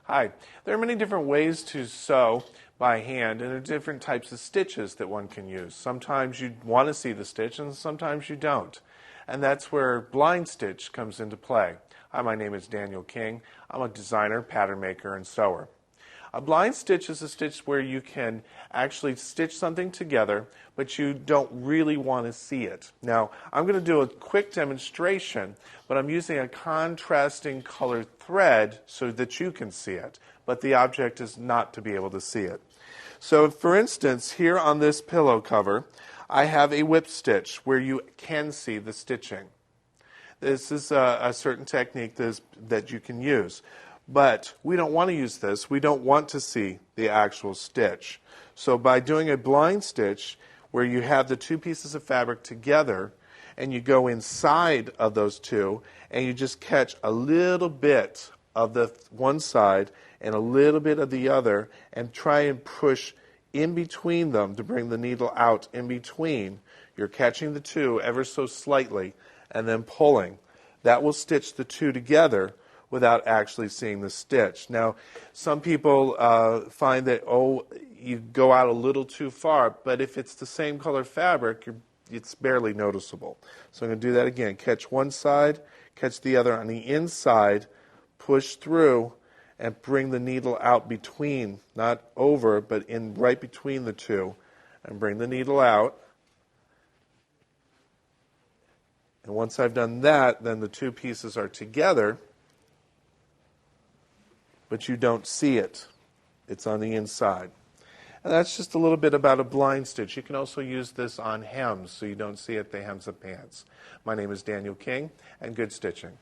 Hi. There are many different ways to sew by hand, and there are different types of stitches that one can use. Sometimes you want to see the stitch, and sometimes you don't. And that's where blind stitch comes into play. Hi, my name is Daniel King. I'm a designer, pattern maker, and sewer. A blind stitch is a stitch where you can actually stitch something together, but you don't really want to see it. Now, I'm going to do a quick demonstration, but I'm using a contrasting colored thread so that you can see it, but the object is not to be able to see it. So, for instance, here on this pillow cover, I have a whip stitch where you can see the stitching. This is a certain technique that you can use. But we don't want to use this. We don't want to see the actual stitch. So by doing a blind stitch where you have the two pieces of fabric together and you go inside of those two and you just catch a little bit of the one side and a little bit of the other and try and push in between them to bring the needle out in between. You're catching the two ever so slightly and then pulling. That will stitch the two together without actually seeing the stitch. Now, some people find that, you go out a little too far, but if it's the same color fabric, it's barely noticeable. So I'm going to do that again. Catch one side, catch the other on the inside, push through, and bring the needle out between, not over, but in right between the two, and bring the needle out. And once I've done that, then the two pieces are together, but you don't see it. It's on the inside. And that's just a little bit about a blind stitch. You can also use this on hems so you don't see it, the hems of pants. My name is Daniel King, and good stitching.